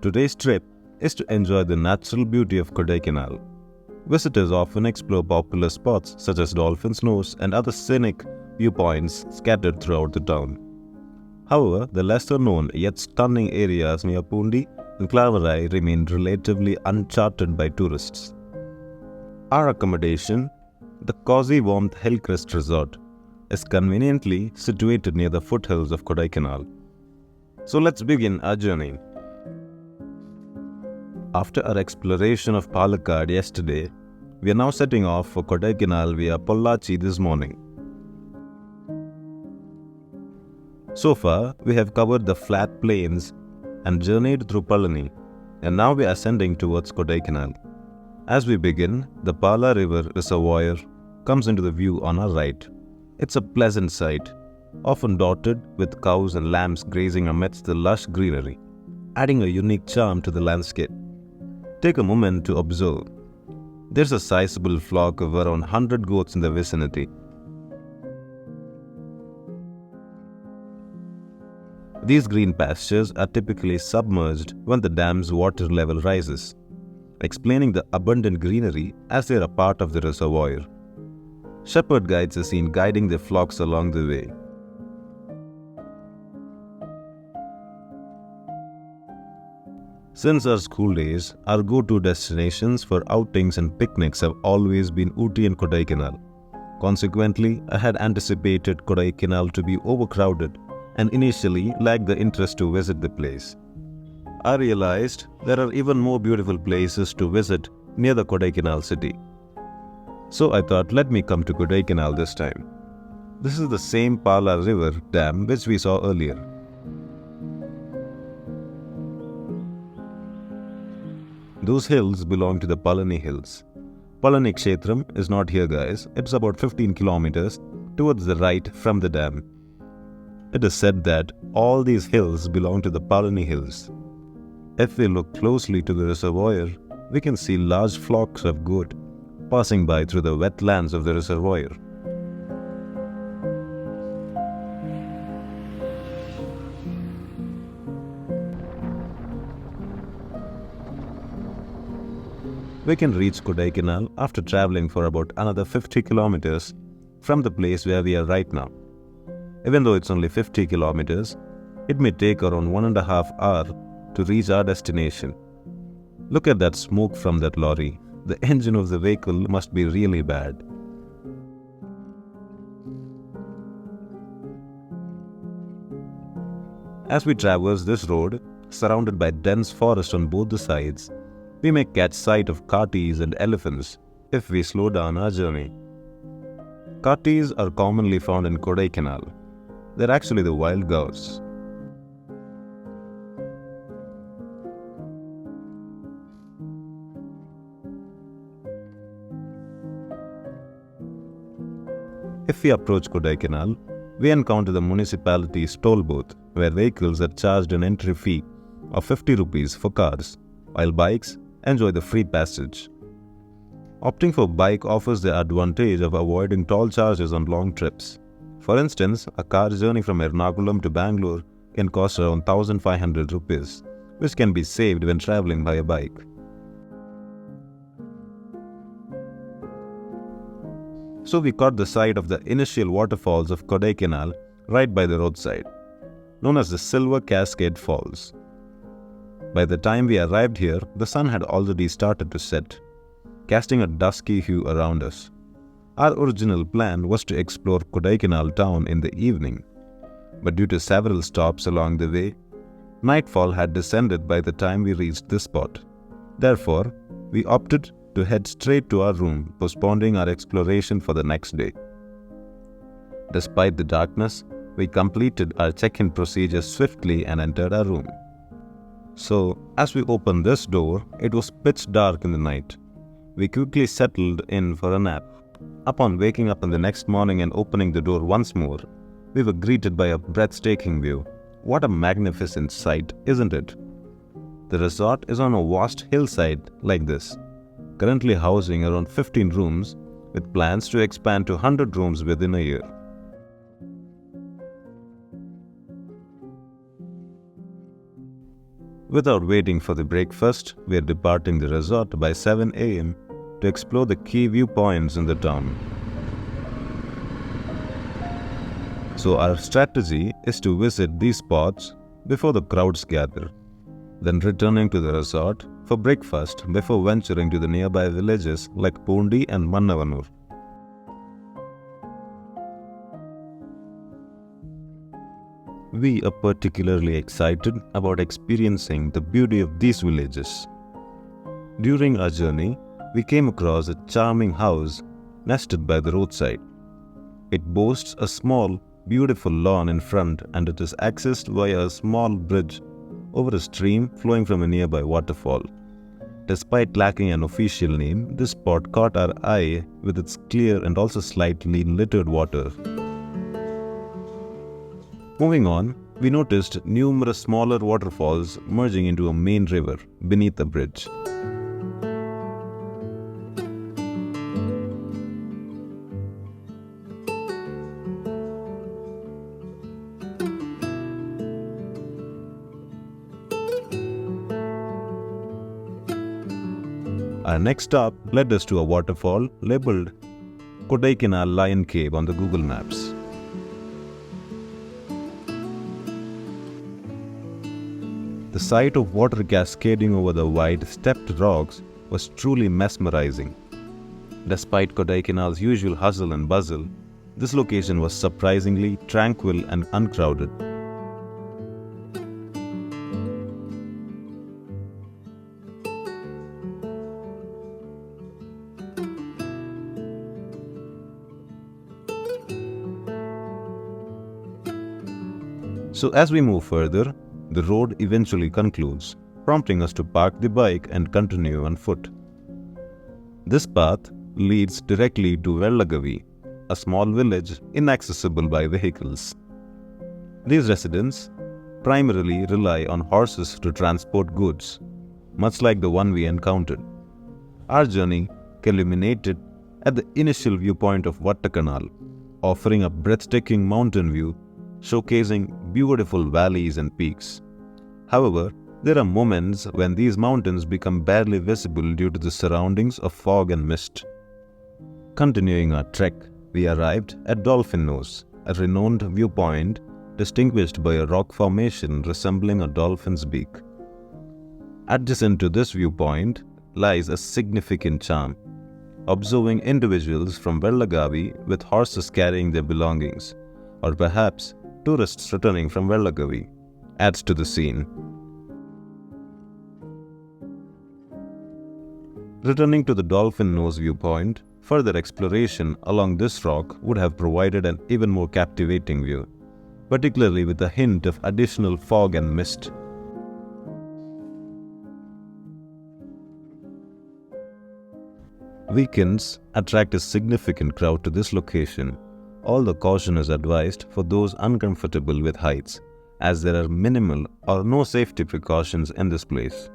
Today's trip is to enjoy the natural beauty of Kodaikanal. Visitors often explore popular spots such as Dolphine Nose and other scenic viewpoints scattered throughout the town. However, the lesser known yet stunning areas near Poondi and Clavarai remain relatively uncharted by tourists. Our accommodation, the Cozy Warmth Hill Crest Resort, is conveniently situated near the foothills of Kodaikanal. So let's begin our journey. After our exploration of Palakkad yesterday, we are now setting off for Kodaikanal via Pollachi this morning. So far, we have covered the flat plains and journeyed through Palani, and now we are ascending towards Kodaikanal. As we begin, the Pala River Reservoir comes into the view on our right. It's a pleasant sight, often dotted with cows and lambs grazing amidst the lush greenery, adding a unique charm to the landscape. Take a moment to observe. There's a sizable flock of around 100 goats in the vicinity. These green pastures are typically submerged when the dam's water level rises, explaining the abundant greenery as they are a part of the reservoir. Shepherd guides are seen guiding their flocks along the way. Since our school days, our go-to destinations for outings and picnics have always been Ooty and Kodaikanal. Consequently, I had anticipated Kodaikanal to be overcrowded and initially lacked the interest to visit the place. I realized there are even more beautiful places to visit near the Kodaikanal city. So I thought, let me come to Kodaikanal this time. This is the same Pala River dam which we saw earlier. Those hills belong to the Palani Hills. Palani Kshetram is not here, guys. It's about 15 kilometers towards the right from the dam. It is said that all these hills belong to the Palani Hills. If we look closely to the reservoir, we can see large flocks of goat passing by through the wetlands of the reservoir. We can reach Kodaikanal after traveling for about another 50 kilometers from the place where we are right now. Even though it's only 50 kilometers, it may take around 1.5 hours to reach our destination. Look at that smoke from that lorry. The engine of the vehicle must be really bad. As we traverse this road, surrounded by dense forest on both the sides, we may catch sight of kartis and elephants if we slow down our journey. Kartis are commonly found in Kodaikanal. They're actually the wild goats. If we approach Kodaikanal, we encounter the municipality's toll booth where vehicles are charged an entry fee of 50 rupees for cars, while bikes enjoy the free passage. Opting for bike offers the advantage of avoiding toll charges on long trips. For instance, a car journey from Ernakulam to Bangalore can cost around 1,500 rupees, which can be saved when traveling by a bike. So we caught the sight of the initial waterfalls of Kodaikanal right by the roadside, known as the Silver Cascade Falls. By the time we arrived here, the sun had already started to set, casting a dusky hue around us. Our original plan was to explore Kodaikanal town in the evening, but due to several stops along the way, nightfall had descended by the time we reached this spot. Therefore, we opted to head straight to our room, postponing our exploration for the next day. Despite the darkness, we completed our check-in procedure swiftly and entered our room. So, as we opened this door, it was pitch dark in the night. We quickly settled in for a nap. Upon waking up in the next morning and opening the door once more, we were greeted by a breathtaking view. What a magnificent sight, isn't it? The resort is on a vast hillside like this, currently housing around 15 rooms with plans to expand to 100 rooms within a year. Without waiting for the breakfast, we are departing the resort by 7 a.m. to explore the key viewpoints in the town. So our strategy is to visit these spots before the crowds gather, then returning to the resort for breakfast before venturing to the nearby villages like Poondi and Mannavannur. We are particularly excited about experiencing the beauty of these villages. During our journey, we came across a charming house nested by the roadside. It boasts a small, beautiful lawn in front, and it is accessed via a small bridge over a stream flowing from a nearby waterfall. Despite lacking an official name, this spot caught our eye with its clear and also slightly littered water. Moving on, we noticed numerous smaller waterfalls merging into a main river beneath the bridge. Our next stop led us to a waterfall labelled Kodaikanal Lion Cave on the Google Maps. The sight of water cascading over the wide, stepped rocks was truly mesmerizing. Despite Kodaikanal's usual hustle and bustle, this location was surprisingly tranquil and uncrowded. So as we move further, the road eventually concludes, prompting us to park the bike and continue on foot. This path leads directly to Vellagavi, a small village inaccessible by vehicles. These residents primarily rely on horses to transport goods, much like the one we encountered. Our journey culminated at the initial viewpoint of Waterfalls, offering a breathtaking mountain view showcasing beautiful valleys and peaks. However, there are moments when these mountains become barely visible due to the surroundings of fog and mist. Continuing our trek, we arrived at Dolphine Nose, a renowned viewpoint distinguished by a rock formation resembling a dolphin's beak. Adjacent to this viewpoint lies a significant charm. Observing individuals from Vellagavi with horses carrying their belongings, or perhaps tourists returning from Vellagavi, adds to the scene. Returning to the Dolphine Nose viewpoint, further exploration along this rock would have provided an even more captivating view, particularly with a hint of additional fog and mist. Weekends attract a significant crowd to this location. All the caution is advised for those uncomfortable with heights, as there are minimal or no safety precautions in this place.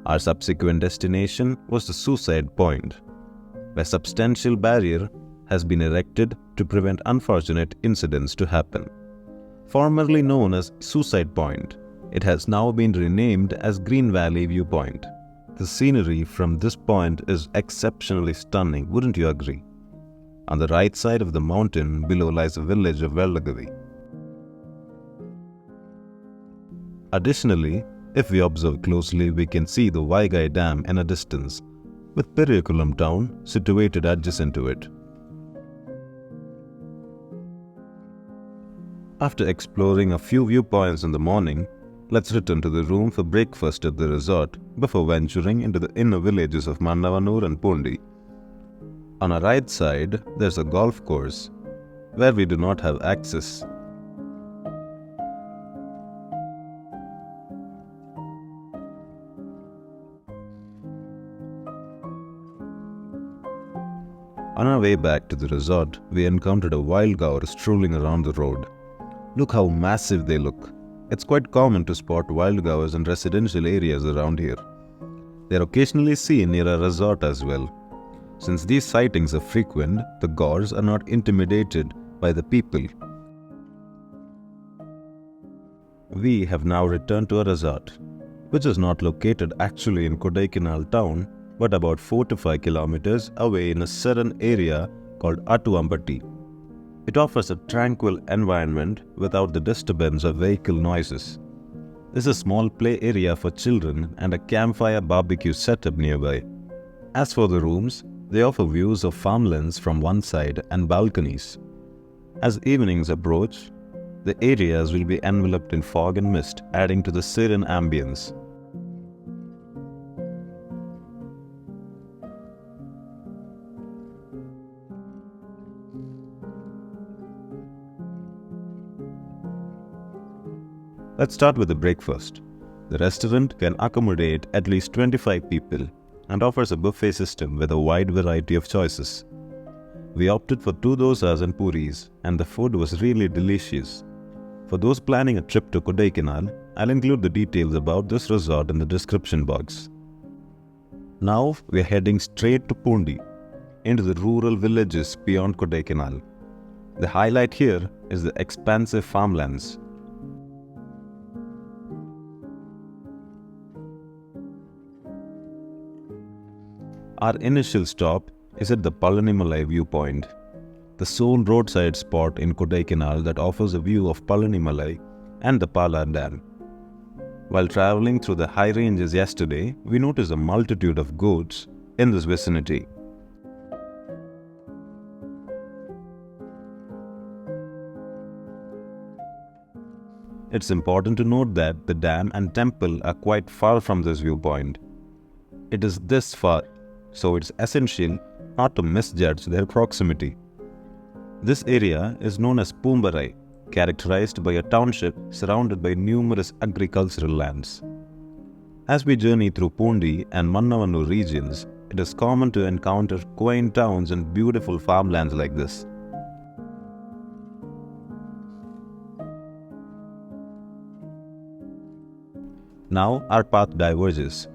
Our subsequent destination was the Suicide Point. A substantial barrier has been erected to prevent unfortunate incidents to happen. Formerly known as Suicide Point, it has now been renamed as Green Valley Viewpoint. The scenery from this point is exceptionally stunning, wouldn't you agree? On the right side of the mountain below lies the village of Vellagavi. Additionally, if we observe closely, we can see the Vaigai Dam in a distance, with Periykulam town situated adjacent to it. After exploring a few viewpoints in the morning, let's return to the room for breakfast at the resort before venturing into the inner villages of Mannavannur and Poondi. On our right side, there's a golf course where we do not have access. On our way back to the resort, we encountered a wild gaur strolling around the road. Look how massive they look. It's quite common to spot wild gaurs in residential areas around here. They are occasionally seen near a resort as well. Since these sightings are frequent, the gaurs are not intimidated by the people. We have now returned to a resort, which is not located actually in Kodaikanal town, but about 4 to 5 kilometers away in a serene area called Attuampatti. It offers a tranquil environment without the disturbance of vehicle noises. There's a small play area for children and a campfire barbecue setup nearby. As for the rooms, they offer views of farmlands from one side and balconies. As evenings approach, the areas will be enveloped in fog and mist, adding to the serene ambience. Let's start with the breakfast. The restaurant can accommodate at least 25 people and offers a buffet system with a wide variety of choices. We opted for 2 dosas and puris, and the food was really delicious. For those planning a trip to Kodaikanal, I'll include the details about this resort in the description box. Now we are heading straight to Poondi, into the rural villages beyond Kodaikanal. The highlight here is the expansive farmlands. Our initial stop is at the Palani viewpoint, the sole roadside spot in Kodaikanal that offers a view of Palani and the Palar Dam. While travelling through the high ranges yesterday, we noticed a multitude of goats in this vicinity. It's important to note that the dam and temple are quite far from this viewpoint. It is this far, so it's essential not to misjudge their proximity. This area is known as Poombarai, characterized by a township surrounded by numerous agricultural lands. As we journey through Poondi and Mannavannur regions, it is common to encounter quaint towns and beautiful farmlands like this. Now our path diverges.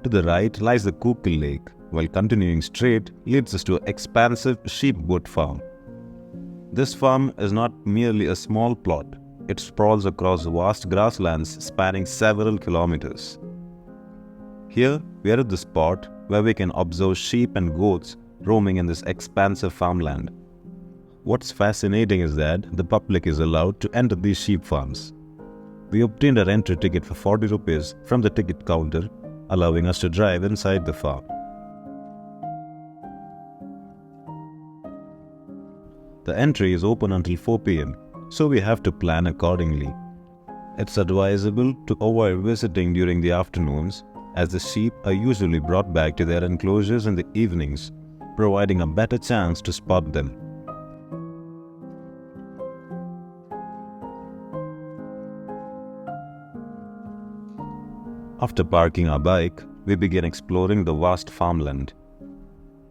To the right lies the Kookil Lake, while continuing straight leads us to an expansive sheep-goat farm. This farm is not merely a small plot, it sprawls across vast grasslands spanning several kilometers. Here we are at the spot where we can observe sheep and goats roaming in this expansive farmland. What's fascinating is that the public is allowed to enter these sheep farms. We obtained our entry ticket for 40 rupees from the ticket counter, allowing us to drive inside the farm. The entry is open until 4 p.m, so we have to plan accordingly. It's advisable to avoid visiting during the afternoons, as the sheep are usually brought back to their enclosures in the evenings, providing a better chance to spot them. After parking our bike, we begin exploring the vast farmland.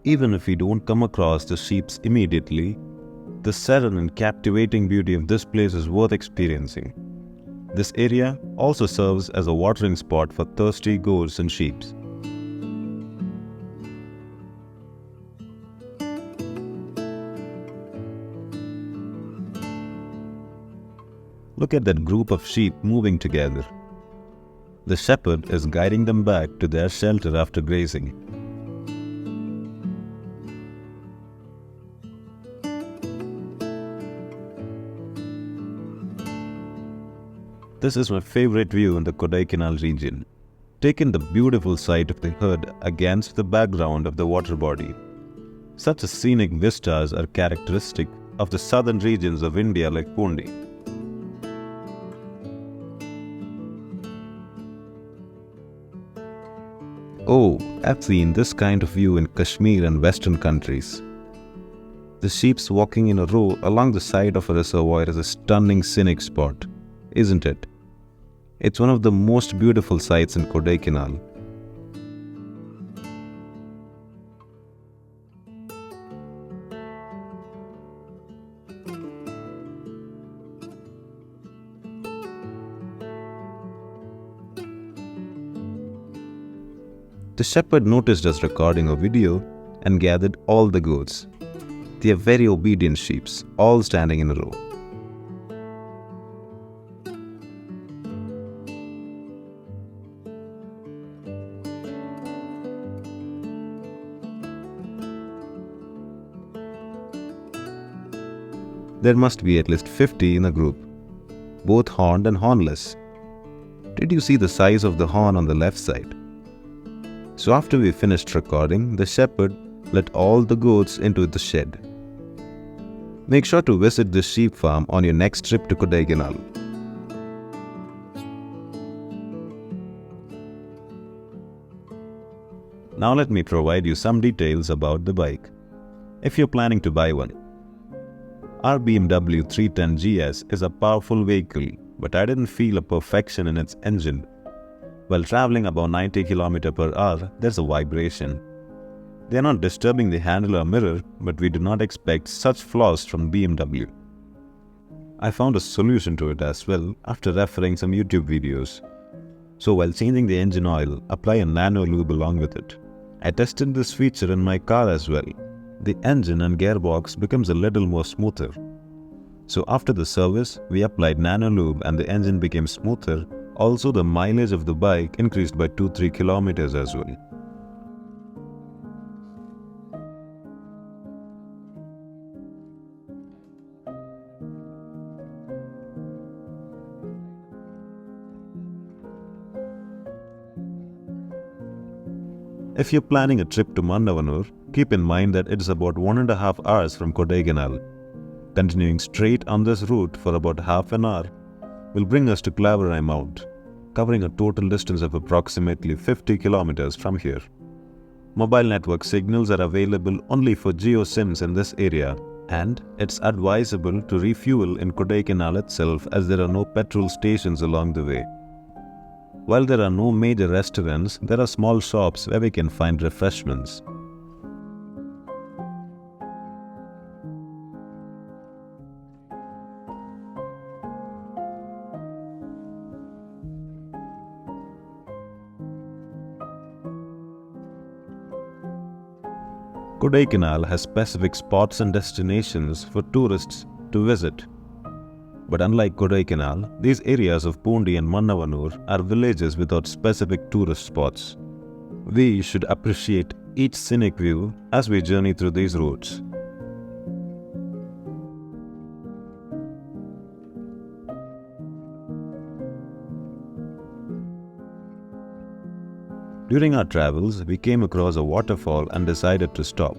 Even if we don't come across the sheep immediately, the serene and captivating beauty of this place is worth experiencing. This area also serves as a watering spot for thirsty goats and sheep. Look at that group of sheep moving together. The shepherd is guiding them back to their shelter after grazing. This is my favorite view in the Kodaikanal region. Take in the beautiful sight of the herd against the background of the water body. Such scenic vistas are characteristic of the southern regions of India like Poondi. Oh, I've seen this kind of view in Kashmir and Western countries. The sheep walking in a row along the side of a reservoir is a stunning scenic spot, isn't it? It's one of the most beautiful sights in Kodaikanal. The shepherd noticed us recording a video and gathered all the goats. They are very obedient sheep, all standing in a row. There must be at least 50 in a group, both horned and hornless. Did you see the size of the horn on the left side? So after we finished recording, the shepherd let all the goats into the shed. Make sure to visit this sheep farm on your next trip to Kodaikanal. Now let me provide you some details about the bike, if you're planning to buy one. Our BMW 310 GS is a powerful vehicle, but I didn't feel a perfection in its engine. While traveling above 90 km per hour, there's a vibration. They are not disturbing the handle or mirror, but we do not expect such flaws from BMW. I found a solution to it as well after referring some YouTube videos. So while changing the engine oil, apply a nano lube along with it. I tested this feature in my car as well. The engine and gearbox becomes a little more smoother. So after the service, we applied nano lube and the engine became smoother. Also, the mileage of the bike increased by 2-3 kilometers as well. If you're planning a trip to Mannavannur, keep in mind that it is about 1.5 hours from Kodaikanal. Continuing straight on this route for about half an hour will bring us to Claverai Mount, covering a total distance of approximately 50 kilometers from here. Mobile network signals are available only for Geo SIMs in this area, and it's advisable to refuel in Kodaikanal itself as there are no petrol stations along the way. While there are no major restaurants, there are small shops where we can find refreshments. Kodaikanal has specific spots and destinations for tourists to visit. But unlike Kodaikanal, these areas of Poondi and Mannavannur are villages without specific tourist spots. We should appreciate each scenic view as we journey through these routes. During our travels, we came across a waterfall and decided to stop.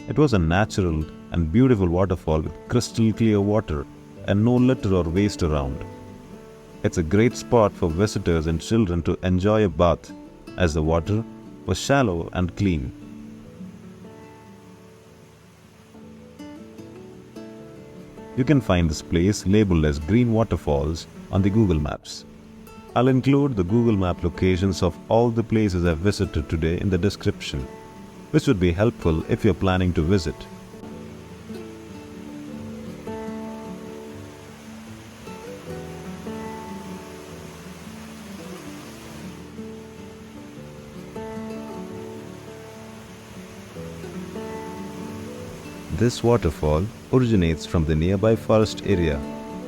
It was a natural and beautiful waterfall with crystal clear water and no litter or waste around. It's a great spot for visitors and children to enjoy a bath, as the water was shallow and clean. You can find this place labeled as Green Waterfalls on the Google Maps. I'll include the Google Map locations of all the places I've visited today in the description, which would be helpful if you're planning to visit. This waterfall originates from the nearby forest area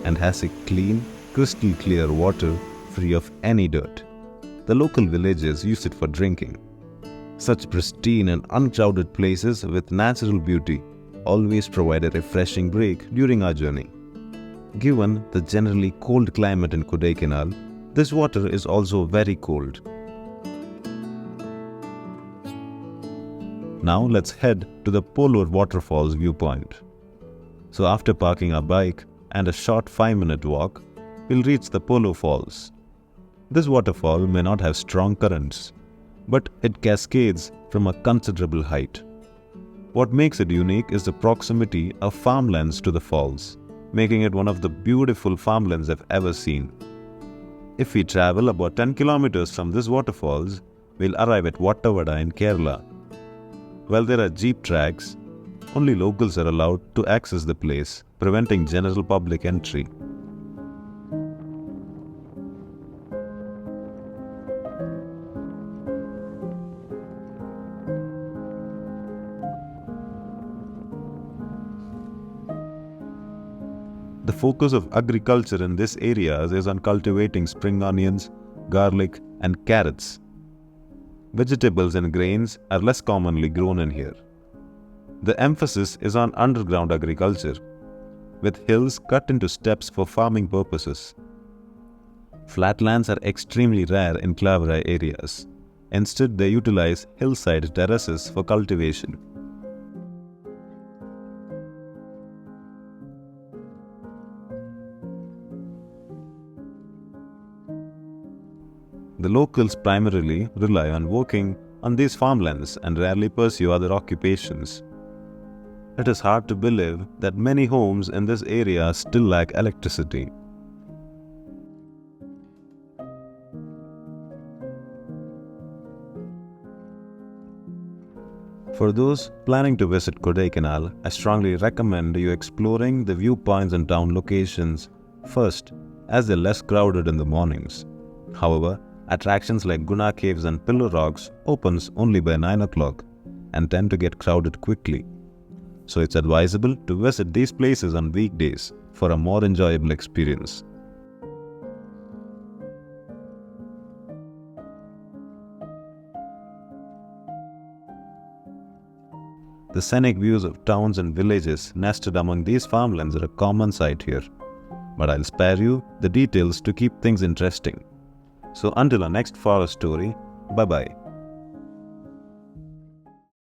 and has a clean, crystal clear water free of any dirt. The local villagers use it for drinking. Such pristine and uncrowded places with natural beauty always provide a refreshing break during our journey. Given the generally cold climate in Kodaikanal, this water is also very cold. Now let's head to the Polur Waterfalls viewpoint. So after parking our bike and a short 5-minute walk, we'll reach the Polur Falls. This waterfall may not have strong currents, but it cascades from a considerable height. What makes it unique is the proximity of farmlands to the falls, making it one of the beautiful farmlands I've ever seen. If we travel about 10 kilometers from this waterfalls, we'll arrive at Waterfall in Kerala. While there are jeep tracks, only locals are allowed to access the place, preventing general public entry. focus of agriculture in this area is on cultivating spring onions, garlic, and carrots. Vegetables and grains are less commonly grown in here. The emphasis is on underground agriculture, with hills cut into steps for farming purposes. Flatlands are extremely rare in Klaverai areas. Instead, they utilize hillside terraces for cultivation. The locals primarily rely on working on these farmlands and rarely pursue other occupations. It is hard to believe that many homes in this area still lack electricity. For those planning to visit Kodaikanal, I strongly recommend you exploring the viewpoints and town locations first, as they're less crowded in the mornings. However, attractions like Guna Caves and Pillar Rocks opens only by 9 o'clock and tend to get crowded quickly. So it's advisable to visit these places on weekdays for a more enjoyable experience. The scenic views of towns and villages nested among these farmlands are a common sight here, but I'll spare you the details to keep things interesting. So until our next forest story, bye-bye.